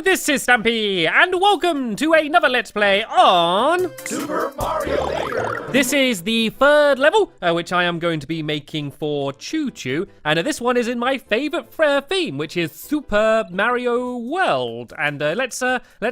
this is Stampy, and welcome to another Let's Play on Super Mario Maker. This is the third level, which I am going to be making for Choo Choo, and this one is in my favourite theme, which is Super Mario World. And let's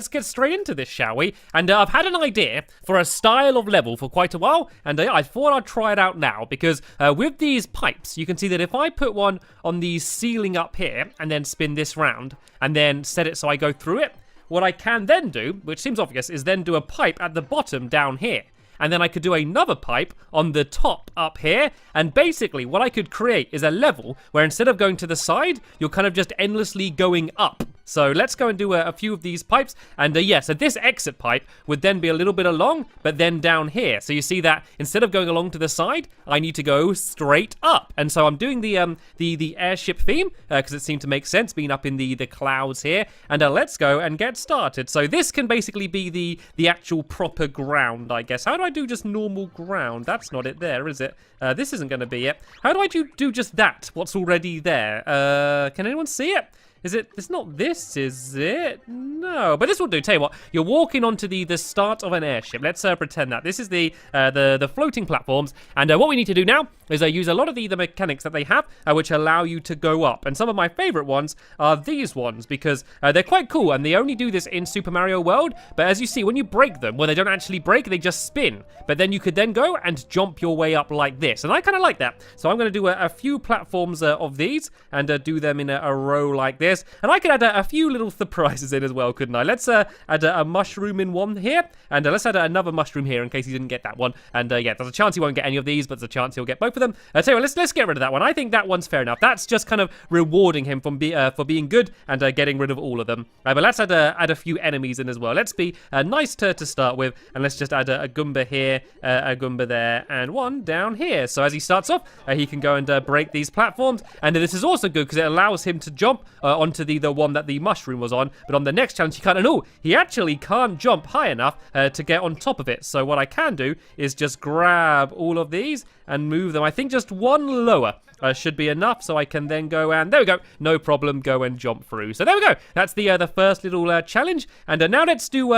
get straight into this, shall we? And I've had an idea for a style of level for quite a while, and I thought I'd try it out now, because with these pipes, you can see that if I put one on the ceiling up here, and then spin this round, and then set it so I go through it, what I can then do, which seems obvious, is then do a pipe at the bottom down here. And then I could do another pipe on the top up here. And basically what I could create is a level where instead of going to the side, you're kind of just endlessly going up. So let's go and do a few of these pipes. And yeah, so this exit pipe would then be a little bit along, but then down here. So you see that instead of going along to the side, I need to go straight up. And so I'm doing the airship theme because it seemed to make sense being up in the clouds here. And let's go and get started. So this can basically be the actual proper ground, I guess. How do I do just normal ground? That's not it there, is it? This isn't going to be it. How do I do just that, what's already there? Can anyone see it? Is it? It's not this, is it? No, but this will do. Tell you what, you're walking onto the start of an airship. Let's pretend that this is the floating platforms, and what we need to do now is use a lot of the mechanics that they have, which allow you to go up. And some of my favorite ones are these ones because they're quite cool, and they only do this in Super Mario World. But as you see, when you break them, well, they don't actually break; they just spin. But then you could then go and jump your way up like this, and I kind of like that. So I'm going to do a few platforms of these and do them in a row like this. And I could add a few little surprises in as well, couldn't I? Let's add a mushroom in one here, and let's add another mushroom here in case he didn't get that one. And yeah, there's a chance he won't get any of these, but there's a chance he'll get both of them. Tell you what, let's get rid of that one. I think that one's fair enough. That's just kind of rewarding him for being good and getting rid of all of them. But let's add a few enemies in as well. Let's be nice to start with, and let's just add a Goomba here, a Goomba there, and one down here. So as he starts off, he can go and break these platforms. And this is also good because it allows him to jump onto the one that the mushroom was on, but on the next challenge he can't. And oh, he actually can't jump high enough to get on top of it. So what I can do is just grab all of these and move them. I think just one lower should be enough, so I can then go and there we go, no problem, go and jump through. So there we go. That's the first little challenge. And now let's do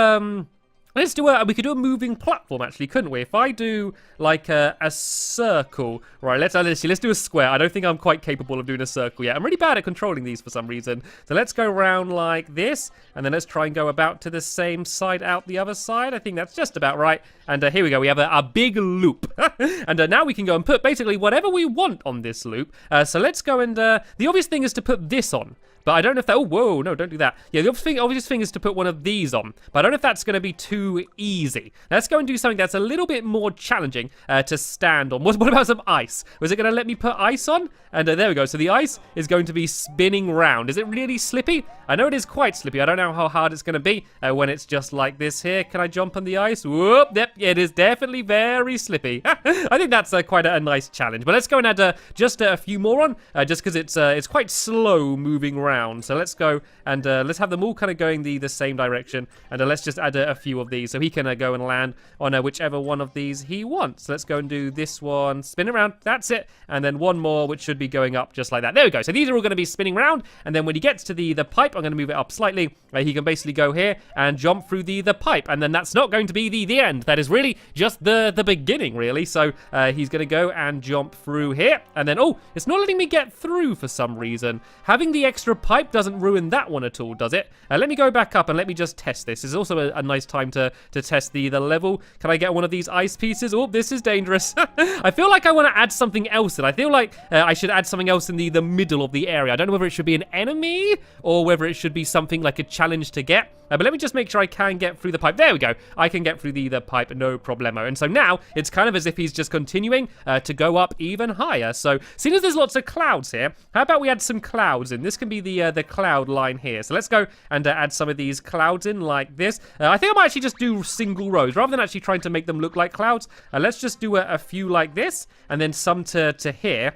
we could do a moving platform actually, couldn't we? If I do like a circle, right? Let's do a square. I don't think I'm quite capable of doing a circle yet. I'm really bad at controlling these for some reason. So let's go around like this, and then let's try and go about to the same side out the other side. I think that's just about right. And here we go. We have a big loop, and now we can go and put basically whatever we want on this loop. So let's go and the obvious thing is to put this on. But I don't know if that, oh, whoa, no, don't do that. Yeah, the obvious thing is to put one of these on. But I don't know if that's going to be too easy. Let's go and do something that's a little bit more challenging to stand on. What about some ice? Was it going to let me put ice on? And there we go. So the ice is going to be spinning round. Is it really slippy? I know it is quite slippy. I don't know how hard it's going to be when it's just like this here. Can I jump on the ice? Whoop, yep, it is definitely very slippy. I think that's quite a nice challenge. But let's go and add just a few more on, just because it's quite slow moving around. So let's go and let's have them all kind of going the same direction, and let's just add a few of these so he can go and land on whichever one of these he wants. So let's go and do this one, spin around, that's it, and then one more which should be going up just like that. There we go. So these are all going to be spinning around, and then when he gets to the pipe, I'm going to move it up slightly. He can basically go here and jump through the pipe, and then that's not going to be the end. That is really just the beginning, really. So he's going to go and jump through here, and then oh, it's not letting me get through for some reason. Having the extra pipe doesn't ruin that one at all, does it? Let me go back up and let me just test this. This is also a nice time to test the level. Can I get one of these ice pieces? Oh, this is dangerous. I feel like I want to add something else, and I feel like I should add something else in the middle of the area. I don't know whether it should be an enemy or whether it should be something like a challenge to get. But let me just make sure I can get through the pipe. There we go. I can get through the pipe, no problemo. And so now it's kind of as if he's just continuing to go up even higher. So seeing as there's lots of clouds here, how about we add some clouds in? This can be the cloud line here. So let's go and add some of these clouds in like this. I think I might actually just do single rows rather than actually trying to make them look like clouds. Let's just do a few like this, and then some to here.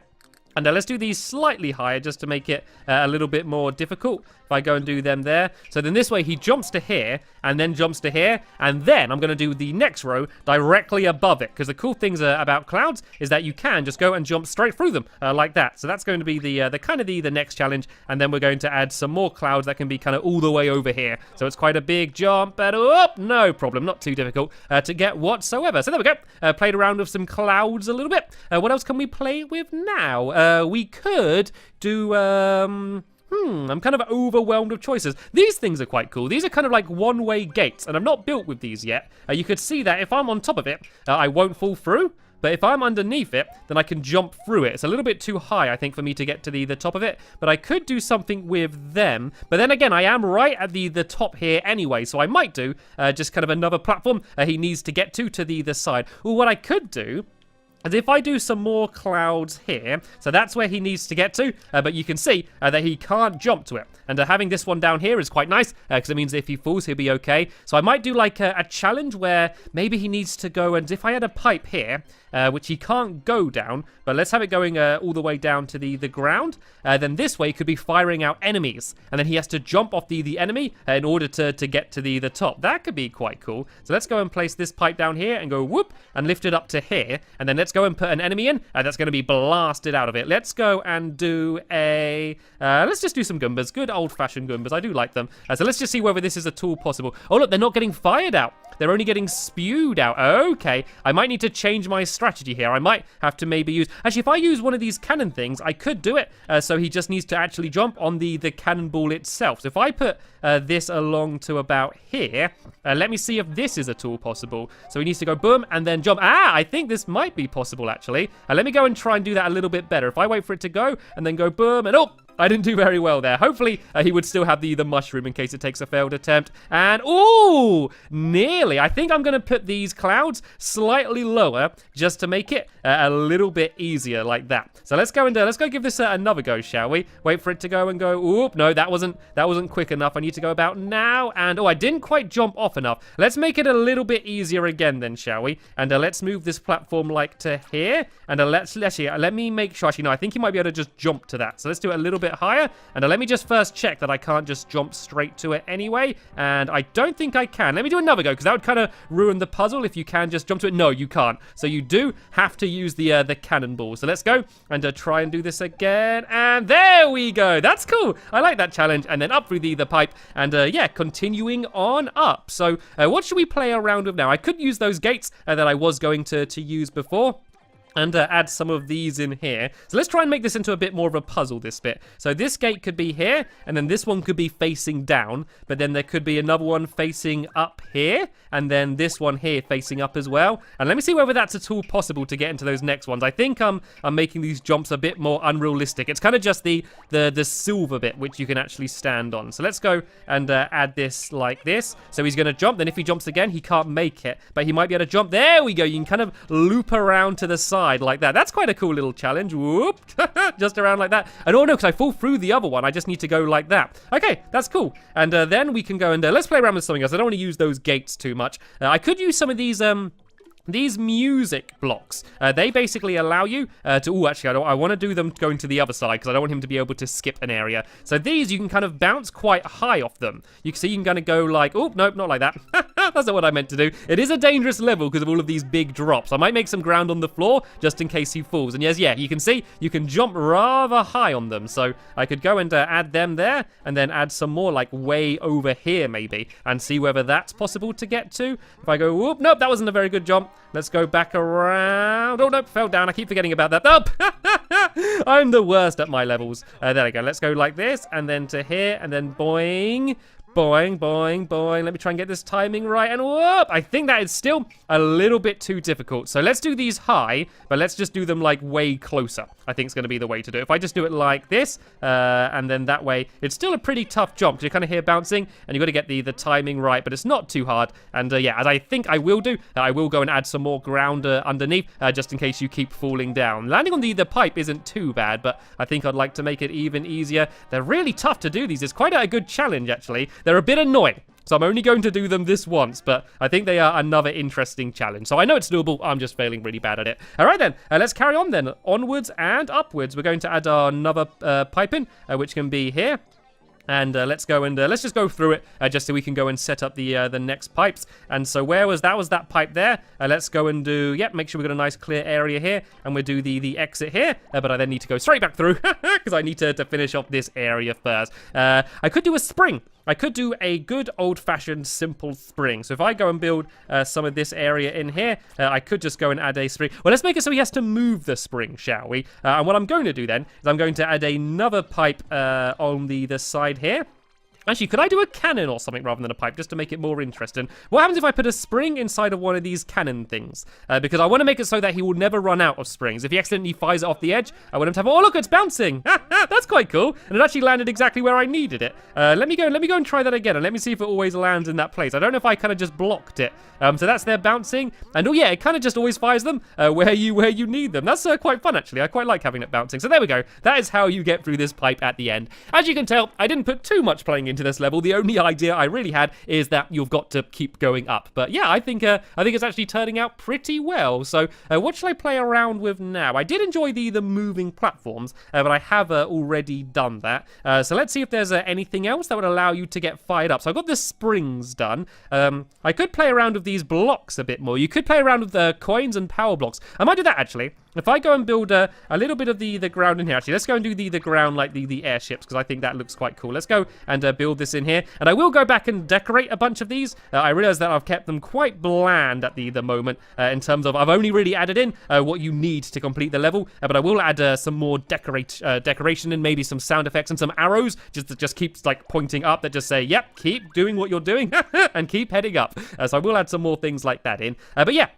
And let's do these slightly higher just to make it a little bit more difficult if I go and do them there. So then this way he jumps to here and then jumps to here. And then I'm going to do the next row directly above it. Because the cool things about clouds is that you can just go and jump straight through them like that. So that's going to be the kind of the next challenge. And then we're going to add some more clouds that can be kind of all the way over here. So it's quite a big jump. But no problem. Not too difficult to get whatsoever. So there we go. Played around with some clouds a little bit. What else can we play with now? We could do, I'm kind of overwhelmed with choices. These things are quite cool. These are kind of like one-way gates, and I'm not built with these yet. You could see that if I'm on top of it, I won't fall through. But if I'm underneath it, then I can jump through it. It's a little bit too high, I think, for me to get to the top of it. But I could do something with them. But then again, I am right at the top here anyway. So I might do just kind of another platform he needs to get to the side. Well, what I could do as if I do some more clouds here, so that's where he needs to get to, but you can see that he can't jump to it. And having this one down here is quite nice, because it means if he falls, he'll be okay. So I might do like a challenge where maybe he needs to go, and if I had a pipe here, which he can't go down, but let's have it going all the way down to the ground, then this way he could be firing out enemies, and then he has to jump off the enemy in order to get to the top. That could be quite cool. So let's go and place this pipe down here and go whoop, and lift it up to here, and then let's go and put an enemy in that's going to be blasted out of it. Let's go and do let's just do some Goombas. Good old-fashioned Goombas. I do like them. So let's just see whether this is at all possible. Oh, look, they're not getting fired out. They're only getting spewed out. Okay, I might need to change my strategy here. I might have to maybe use... Actually, if I use one of these cannon things, I could do it. So he just needs to actually jump on the cannonball itself. So if I put this along to about here, let me see if this is at all possible. So he needs to go boom and then jump. I think this might be possible, actually. Let me go and try and do that a little bit better. If I wait for it to go and then go boom and I didn't do very well there. Hopefully, he would still have the mushroom in case it takes a failed attempt. And, ooh, nearly. I think I'm going to put these clouds slightly lower just to make it a little bit easier like that. So let's go and let's go give this another go, shall we? Wait for it to go and go. Oop, no, that wasn't quick enough. I need to go about now. And, I didn't quite jump off enough. Let's make it a little bit easier again then, shall we? And let's move this platform like to here. And let me make sure. Actually, no, I think you might be able to just jump to that. So let's do it a little bit higher, and let me just first check that I can't just jump straight to it anyway, and I don't think I can. Let me do another go, because that would kind of ruin the puzzle if you can just jump to it. No, you can't. So you do have to use the cannonball. So let's go and try and do this again, and there we go. That's cool. I like that challenge. And then up through the pipe, and yeah, continuing on up. So what should we play around with now? I could use those gates that I was going to use before, and add some of these in here. So let's try and make this into a bit more of a puzzle, this bit. So this gate could be here, and then this one could be facing down, but then there could be another one facing up here, and then this one here facing up as well. And let me see whether that's at all possible to get into those next ones. I think I'm making these jumps a bit more unrealistic. It's kind of just the silver bit, which you can actually stand on. So let's go and add this like this. So he's going to jump. Then if he jumps again, he can't make it, but he might be able to jump. There we go. You can kind of loop around to the side like that. That's quite a cool little challenge. Whoop. Just around like that. And oh no, because I fall through the other one. I just need to go like that. Okay, that's cool. And then we can go and let's play around with something else. I don't want to use those gates too much. I could use some of these music blocks. They basically allow you to... actually, I want to do them going to the other side because I don't want him to be able to skip an area. So these, you can kind of bounce quite high off them. You can see you can kind of go like... Oh, nope, not like that. That's not what I meant to do. It is a dangerous level because of all of these big drops. I might make some ground on the floor just in case he falls. And yes, yeah, you can see you can jump rather high on them. So I could go and add them there and then add some more like way over here maybe and see whether that's possible to get to. If I go... Whoop, nope, that wasn't a very good jump. Let's go back around. Oh, nope, fell down. I keep forgetting about that. Oh, I'm the worst at my levels. There we go. Let's go like this, and then to here, and then boing. Boing, boing, boing. Let me try and get this timing right. And whoop! I think that is still a little bit too difficult. So let's do these high, but let's just do them like way closer. I think it's going to be the way to do it. If I just do it like this, and then that way, it's still a pretty tough jump. Because you're kind of here bouncing, and you've got to get the timing right, but it's not too hard. And yeah, as I think I will do, I will go and add some more ground underneath, just in case you keep falling down. Landing on the pipe isn't too bad, but I think I'd like to make it even easier. They're really tough to do these. It's quite a good challenge, actually. They're a bit annoying. So I'm only going to do them this once, but I think they are another interesting challenge. So I know it's doable. I'm just failing really bad at it. All right, then. Let's carry on, then. Onwards and upwards. We're going to add another pipe in, which can be here. And let's go and let's just go through it just so we can go and set up the next pipes. And so where was that pipe there? Let's go and do, make sure we've got a nice clear area here. And we'll do the exit here. But I then need to go straight back through because I need to finish off this area first. I could do a spring. I could do a good old-fashioned simple spring. So if I go and build some of this area in here, I could just go and add a spring. Well, let's make it so he has to move the spring, shall we? And what I'm going to do then is I'm going to add another pipe on the side here. Actually, could I do a cannon or something rather than a pipe just to make it more interesting? What happens if I put a spring inside of one of these cannon things? Because I want to make it so that he will never run out of springs. If he accidentally fires it off the edge, I want him to have, oh, look, it's bouncing. That's quite cool. And it actually landed exactly where I needed it. Let me go and try that again. And let me see if it always lands in that place. I don't know if I kind of just blocked it. So that's there bouncing. And oh, yeah, it kind of just always fires them where you need them. That's quite fun, actually. I quite like having it bouncing. So there we go. That is how you get through this pipe at the end. As you can tell, I didn't put too much playing into this level. The only idea I really had is that you've got to keep going up. But yeah, I think it's actually turning out pretty well. So what should I play around with now? I did enjoy the moving platforms, but I have already done that. So let's see if there's anything else that would allow you to get fired up. So I've got the springs done. I could play around with these blocks a bit more. You could play around with the coins and power blocks. I might do that actually. If I go and build a little bit of the ground in here, actually, let's go and do the ground like the airships, because I think that looks quite cool. Let's go and build this in here. And I will go back and decorate a bunch of these. I realize that I've kept them quite bland at the moment in terms of I've only really added in what you need to complete the level. But I will add some more decoration and maybe some sound effects and some arrows just keeps like pointing up that just say, yep, keep doing what you're doing and keep heading up. So I will add some more things like that in. But yeah.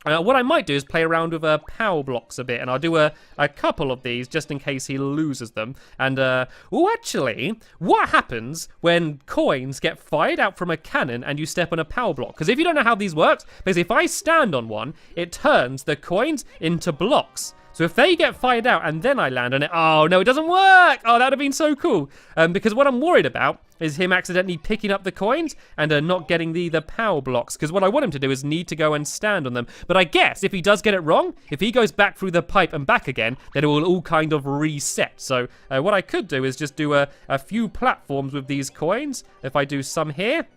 What I might do is play around with power blocks a bit, and I'll do a couple of these just in case he loses them. And, actually, what happens when coins get fired out from a cannon and you step on a power block? Because if you don't know how these work, basically if I stand on one, it turns the coins into blocks. So if they get fired out and then I land on it, oh no, it doesn't work. Oh, that would have been so cool. Because what I'm worried about is him accidentally picking up the coins and not getting the power blocks. Because what I want him to do is need to go and stand on them. But I guess if he does get it wrong, if he goes back through the pipe and back again, then it will all kind of reset. So what I could do is just do a few platforms with these coins. If I do some here,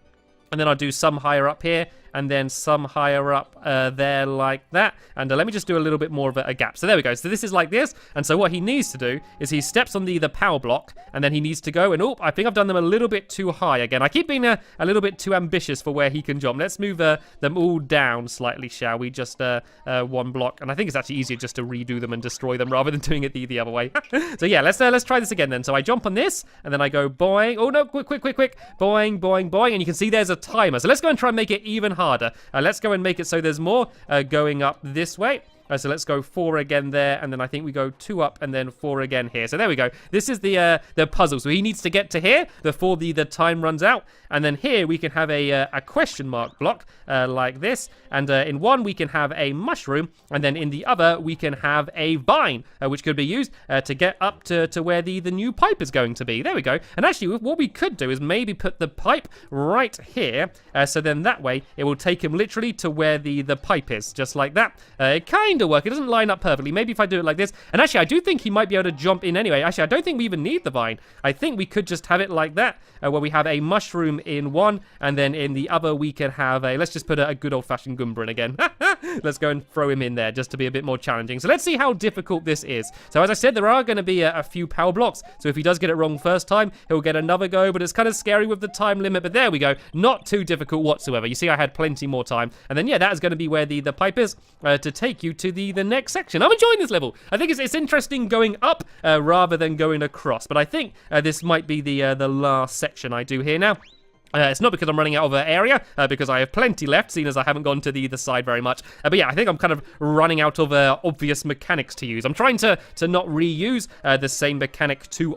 and then I'll do some higher up here, and then some higher up there like that. And let me just do a little bit more of a gap. So there we go. So this is like this. And so what he needs to do is he steps on the power block, and then he needs to go. And oh, I think I've done them a little bit too high again. I keep being a little bit too ambitious for where he can jump. Let's move them all down slightly, shall we? Just one block. And I think it's actually easier just to redo them and destroy them rather than doing it the other way. So yeah, let's try this again then. So I jump on this, and then I go boing. Oh no, quick. Boing, boing, boing. And you can see there's a timer. So let's go and try and make it even harder. Let's go and make it so there's more going up this way. So let's go 4 again there, and then I think we go 2 up and then 4 again here. So there we go. This is the puzzle. So he needs to get to here before the time runs out. And then here we can have a question mark block like this. And in one we can have a mushroom, and then in the other we can have a vine, which could be used to get up to where the new pipe is going to be. There we go. And actually what we could do is maybe put the pipe right here. So then that way it will take him literally to where the pipe is, just like that. It kind of work. It doesn't line up perfectly. Maybe if I do it like this. And actually, I do think he might be able to jump in anyway. Actually, I don't think we even need the vine. I think we could just have it like that, where we have a mushroom in one, and then in the other we can have a, let's just put a good old-fashioned Goomba in again. Let's go and throw him in there just to be a bit more challenging. So let's see how difficult this is. So as I said, there are going to be a few power blocks. So if he does get it wrong first time, he'll get another go, but it's kind of scary with the time limit. But there we go. Not too difficult whatsoever. You see, I had plenty more time. And then, yeah, that is going to be where the pipe is to take you to the next section. I'm enjoying this level. I think it's interesting going up rather than going across. But I think this might be the last section I do here now. It's not because I'm running out of area, because I have plenty left, seeing as I haven't gone to the side very much. But yeah, I think I'm kind of running out of obvious mechanics to use. I'm trying to not reuse the same mechanic too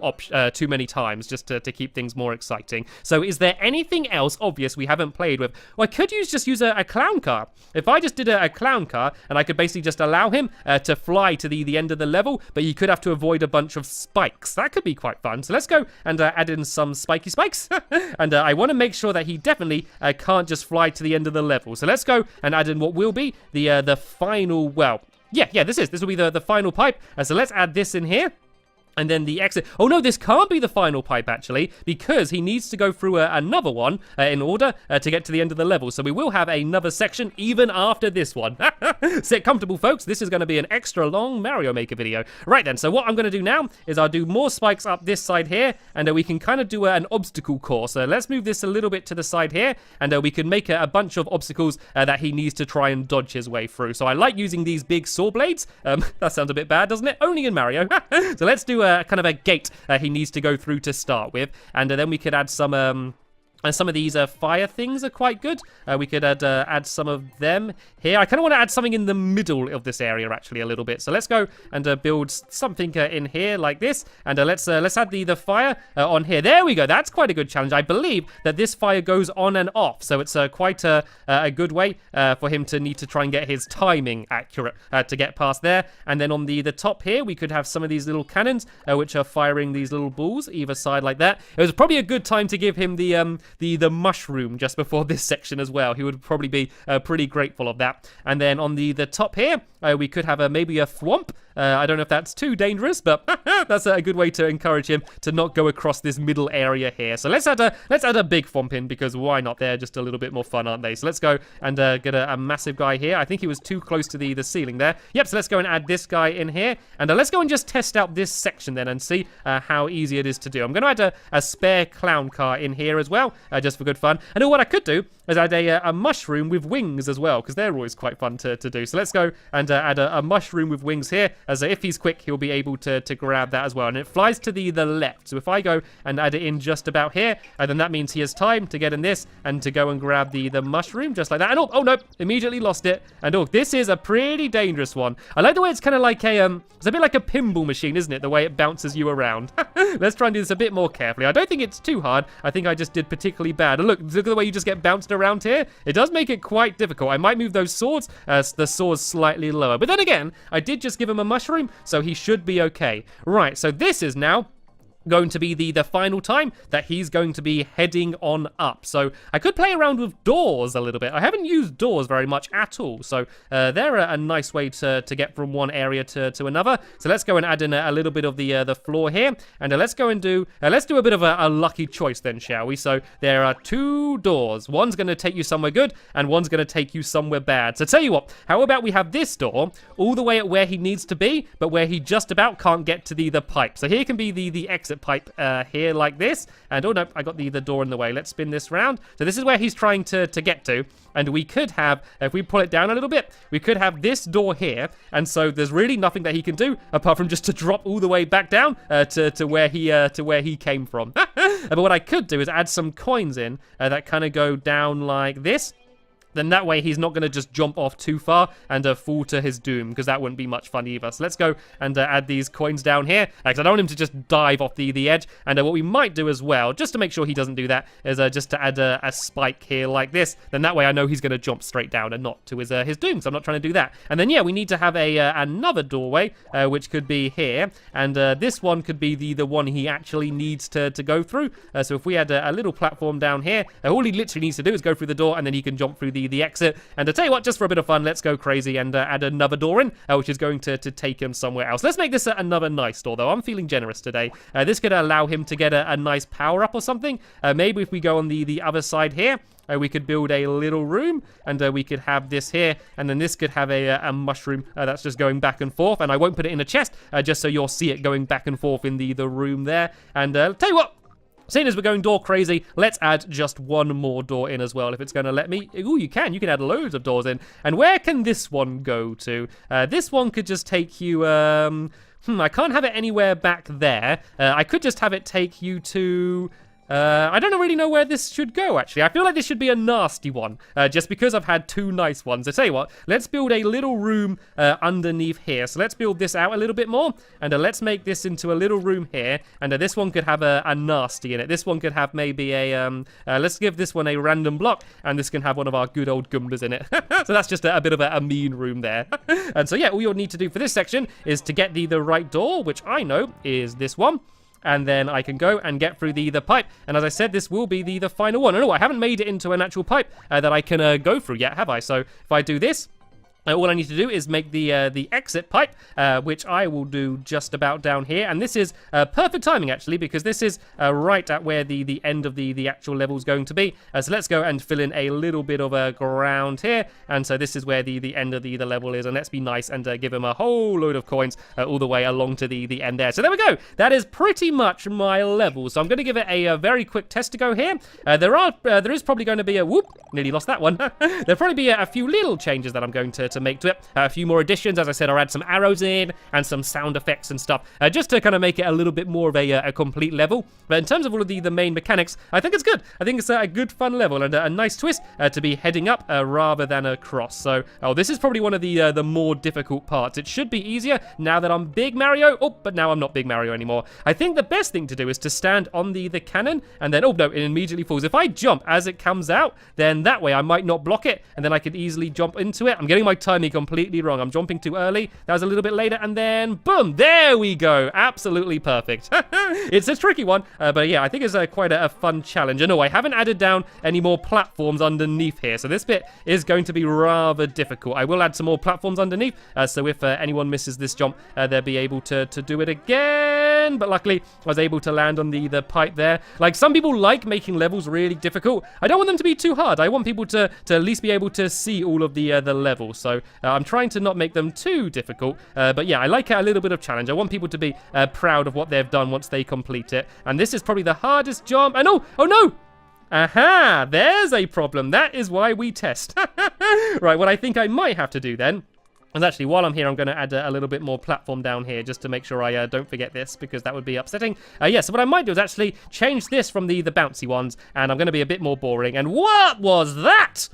many times, just to keep things more exciting. So is there anything else obvious we haven't played with? Well, I could just use a clown car. If I just did a clown car, and I could basically just allow him to fly to the end of the level, but you could have to avoid a bunch of spikes. That could be quite fun. So let's go and add in some spiky spikes. And I want to make sure that he definitely can't just fly to the end of the level. So let's go and add in what will be the final, well, yeah, this will be the final pipe. So let's add this in here. And then the exit. Oh no, this can't be the final pipe actually, because he needs to go through another one in order to get to the end of the level. So we will have another section even after this one. Sit comfortable, folks. This is going to be an extra long Mario Maker video. Right then, so what I'm going to do now is I'll do more spikes up this side here, and we can kind of do an obstacle course. Let's move this a little bit to the side here, and we can make a bunch of obstacles that he needs to try and dodge his way through. So I like using these big saw blades. That sounds a bit bad, doesn't it? Only in Mario. So let's do kind of a gate he needs to go through to start with, and then we could add some of these fire things are quite good. We could add some of them here. I kind of want to add something in the middle of this area actually a little bit. So let's go and build something in here like this. And let's add the fire on here. There we go. That's quite a good challenge. I believe that this fire goes on and off. So it's quite a good way for him to need to try and get his timing accurate to get past there. And then on the top here, we could have some of these little cannons which are firing these little balls either side like that. It was probably a good time to give him the mushroom just before this section as well. He would probably be pretty grateful of that. And then on the top here, we could have maybe a thwomp. I don't know if that's too dangerous, but that's a good way to encourage him to not go across this middle area here. So let's add a big thwomp in, because why not? They're just a little bit more fun, aren't they? So let's go and get a massive guy here. I think he was too close to the ceiling there. Yep, so let's go and add this guy in here. And let's go and just test out this section then and see how easy it is to do. I'm going to add a spare clown car in here as well, just for good fun. And what I could do is add a mushroom with wings as well, because they're always quite fun to do. So let's go and add a mushroom with wings here, as if he's quick, he'll be able to grab that as well. And it flies to the left. So if I go and add it in just about here, then that means he has time to get in this and to go and grab the mushroom just like that. And oh no, immediately lost it. And oh, this is a pretty dangerous one. I like the way it's kind of like it's a bit like a pinball machine, isn't it? The way it bounces you around. Let's try and do this a bit more carefully. I don't think it's too hard. I think I just did particularly bad. And look at the way you just get bounced around here. It does make it quite difficult. I might move those swords, the swords slightly lower. But then again, I did just give him a mushroom, so he should be okay. Right, so this is now going to be the final time that he's going to be heading on up. So I could play around with doors a little bit. I haven't used doors very much at all, so they're a nice way to get from one area to another. So let's go and add in a little bit of the floor here, and let's go and do let's do a bit of a lucky choice then, shall we? So there are two doors. One's going to take you somewhere good, and one's going to take you somewhere bad. So tell you what, how about we have this door all the way at where he needs to be, but where he just about can't get to the pipe. So here can be the exit pipe here like this, and oh no, I got the door in the way. Let's spin this round. So this is where he's trying to get to, and we could have, if we pull it down a little bit, we could have this door here, and so there's really nothing that he can do apart from just to drop all the way back down to where he came from. But what I could do is add some coins in that kind of go down like this. Then that way he's not going to just jump off too far and fall to his doom, because that wouldn't be much fun either. So let's go and add these coins down here, because I don't want him to just dive off the edge. And what we might do as well, just to make sure he doesn't do that, is just to add a spike here like this. Then that way I know he's going to jump straight down and not to his doom, so I'm not trying to do that. And then, yeah, we need to have another doorway, which could be here. And this one could be the one he actually needs to go through. So if we add a little platform down here, all he literally needs to do is go through the door, and then he can jump through the exit. And to tell you what, just for a bit of fun, let's go crazy and add another door in, which is going to take him somewhere else. Let's make this another nice door, though. I'm feeling generous today. This could allow him to get a nice power up or something. Maybe if we go on the other side here, we could build a little room, and we could have this here, and then this could have a mushroom that's just going back and forth. And I won't put it in a chest, just so you'll see it going back and forth in the room there. And tell you what, seeing as we're going door crazy, let's add just one more door in as well, if it's going to let me. Ooh, you can add loads of doors in. And where can this one go to? This one could just take you, I can't have it anywhere back there. I could just have it take you to... I don't really know where this should go, actually. I feel like this should be a nasty one, just because I've had two nice ones. I tell you what, let's build a little room underneath here. So let's build this out a little bit more, and let's make this into a little room here. And this one could have a nasty in it. This one could have maybe let's give this one a random block, and this can have one of our good old Goombas in it. So that's just a bit of a mean room there. And so, yeah, all you'll need to do for this section is to get the right door, which I know is this one. and then I can go and get through the pipe. And as I said, this will be the final one. Oh no, I haven't made it into an actual pipe that I can go through yet, have I? So if I do this, all I need to do is make the exit pipe, which I will do just about down here. And this is perfect timing, actually, because this is right at where the end of the actual level is going to be. So let's go and fill in a little bit of ground here. And so this is where the end of the level is. And let's be nice and give him a whole load of coins all the way along to the end there. So there we go. That is pretty much my level. So I'm going to give it a very quick test to go here. There is probably going to be a... Whoop, nearly lost that one. There'll probably be a few little changes that I'm going to make to it. A few more additions. As I said, I'll add some arrows in and some sound effects and stuff, just to kind of make it a little bit more of a complete level. But in terms of all of the main mechanics, I think it's good. I think it's a good fun level and a nice twist to be heading up rather than across. So, this is probably one of the more difficult parts. It should be easier now that I'm Big Mario. Oh, but now I'm not Big Mario anymore. I think the best thing to do is to stand on the cannon and then, oh no, it immediately falls. If I jump as it comes out, then that way I might not block it and then I could easily jump into it. I'm getting my timing completely wrong. I'm jumping too early. That was a little bit later, and then boom, there we go. Absolutely perfect. It's a tricky one, but yeah, I think it's quite a fun challenge. And no, I haven't added down any more platforms underneath here, so this bit is going to be rather difficult. I will add some more platforms underneath, so if anyone misses this jump, they'll be able to do it again. But luckily, I was able to land on the pipe there. Like, some people like making levels really difficult. I don't want them to be too hard. I want people to at least be able to see all of the levels. So I'm trying to not make them too difficult, but yeah, I like a little bit of challenge. I want people to be proud of what they've done once they complete it, and this is probably the hardest jump. And oh no! Aha! There's a problem. That is why we test. Right, what I think I might have to do then, and actually, while I'm here, I'm going to add a little bit more platform down here just to make sure I don't forget this, because that would be upsetting. Yeah, so what I might do is actually change this from the bouncy ones, and I'm going to be a bit more boring. And what was that?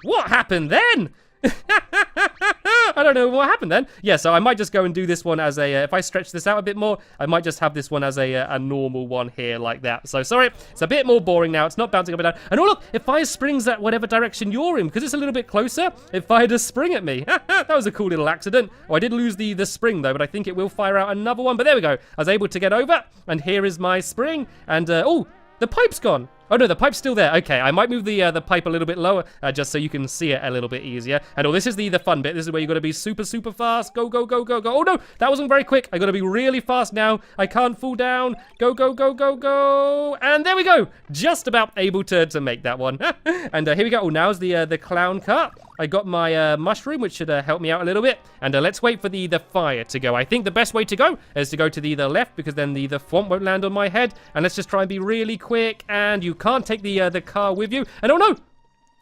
What happened then? I don't know what happened then. Yeah, so I might just go and do this one as a, if I stretch this out a bit more, I might just have this one as a normal one here like that. So sorry, it's a bit more boring now. It's not bouncing up and down. And oh look, it fires springs at whatever direction you're in, because it's a little bit closer. It fired a spring at me. That was a cool little accident. Oh, I did lose the spring though, but I think it will fire out another one. But there we go. I was able to get over, and here is my spring. And oh, the pipe's gone. Oh no, the pipe's still there. Okay, I might move the pipe a little bit lower, just so you can see it a little bit easier. And oh, this is the fun bit. This is where you got to be super fast. Go. Oh no, that wasn't very quick. I got to be really fast now. I can't fall down. Go. And there we go. Just about able to make that one. And here we go. Oh, now's the clown cart. I got my mushroom, which should help me out a little bit. And let's wait for the fire to go. I think the best way to go is to go to the left, because then the thwomp won't land on my head. And let's just try and be really quick. And you can't take the car with you. And oh no,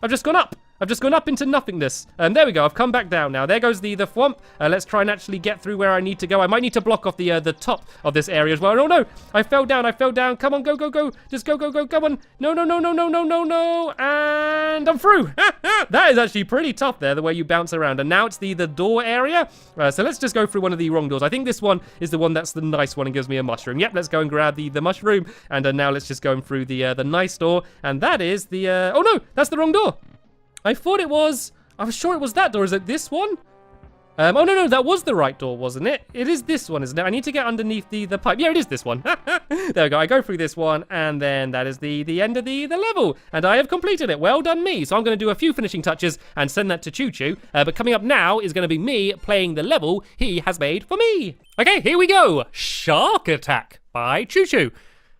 I've just gone up. I've just gone up into nothingness. And there we go. I've come back down now. There goes the thwomp. Let's try and actually get through where I need to go. I might need to block off the top of this area as well. Oh no, I fell down. Come on, go. Just go. Come on. No. And I'm through. That is actually pretty tough there, the way you bounce around. And now it's the door area. So let's just go through one of the wrong doors. I think this one is the one that's the nice one and gives me a mushroom. Yep, let's go and grab the mushroom. And now let's just go through the nice door. And that is the... oh no, that's the wrong door. I thought it was... I was sure it was that door. Is it this one? Oh, no, that was the right door, wasn't it? It is this one, isn't it? I need to get underneath the pipe. Yeah, it is this one. There we go. I go through this one, and then that is the end of the level. And I have completed it. Well done, me. So I'm going to do a few finishing touches and send that to Choo Choo. But coming up now is going to be me playing the level he has made for me. Okay, here we go. Shark Attack by Choo Choo.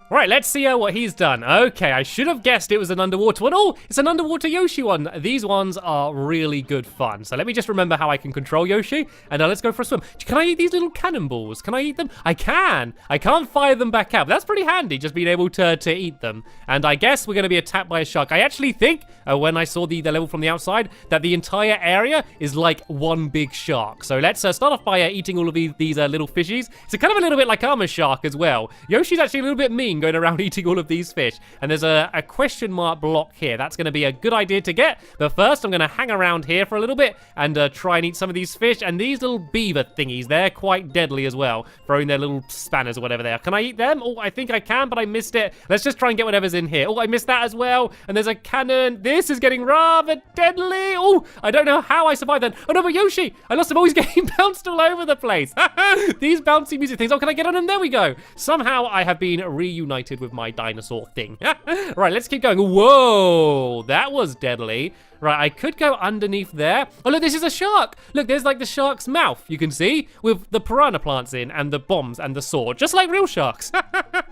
Right, let's see what he's done. Okay, I should have guessed it was an underwater one. Oh, it's an underwater Yoshi one. These ones are really good fun. So let me just remember how I can control Yoshi. And let's go for a swim. Can I eat these little cannonballs? Can I eat them? I can. I can't fire them back out. But that's pretty handy, just being able to eat them. And I guess we're going to be attacked by a shark. I actually think, when I saw the level from the outside, that the entire area is like one big shark. So let's start off by eating all of these little fishies. It's kind of a little bit like I'm a shark as well. Yoshi's actually a little bit mean, machine going around eating all of these fish. And there's a question mark block here. That's going to be a good idea to get. But first, I'm going to hang around here for a little bit and try and eat some of these fish. And these little beaver thingies, they're quite deadly as well, throwing their little spanners or whatever they are. Can I eat them? Oh, I think I can, but I missed it. Let's just try and get whatever's in here. Oh, I missed that as well. And there's a cannon. This is getting rather deadly. Oh, I don't know how I survived then. Oh no, but Yoshi, I lost him. Oh, he's getting bounced all over the place. These bouncy music things. Oh, can I get on him? There we go. Somehow I have been reunited with my dinosaur thing. Right, let's keep going. Whoa, that was deadly. Right, I could go underneath there. Oh, look, this is a shark. Look, there's like the shark's mouth, you can see, with the piranha plants in and the bombs and the sword, just like real sharks.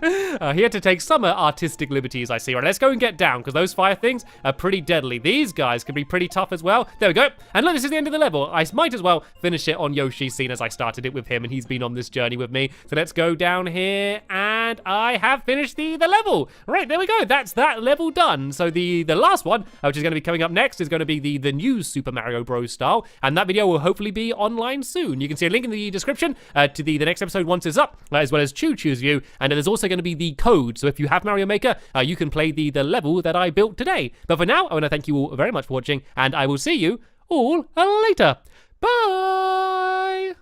He had to take some artistic liberties, I see. Right, let's go and get down, because those fire things are pretty deadly. These guys can be pretty tough as well. There we go. And look, this is the end of the level. I might as well finish it on Yoshi's scene as I started it with him, and he's been on this journey with me. So let's go down here, and I have finished the level. Right, there we go. That's that level done. So the last one, which is going to be coming up next, is going to be the new Super Mario Bros. Style, and that video will hopefully be online soon. You can see a link in the description to the next episode once it's up, as well as Choo Choo's view, and there's also going to be the code, so if you have Mario Maker, you can play the level that I built today. But for now, I want to thank you all very much for watching, and I will see you all later. Bye!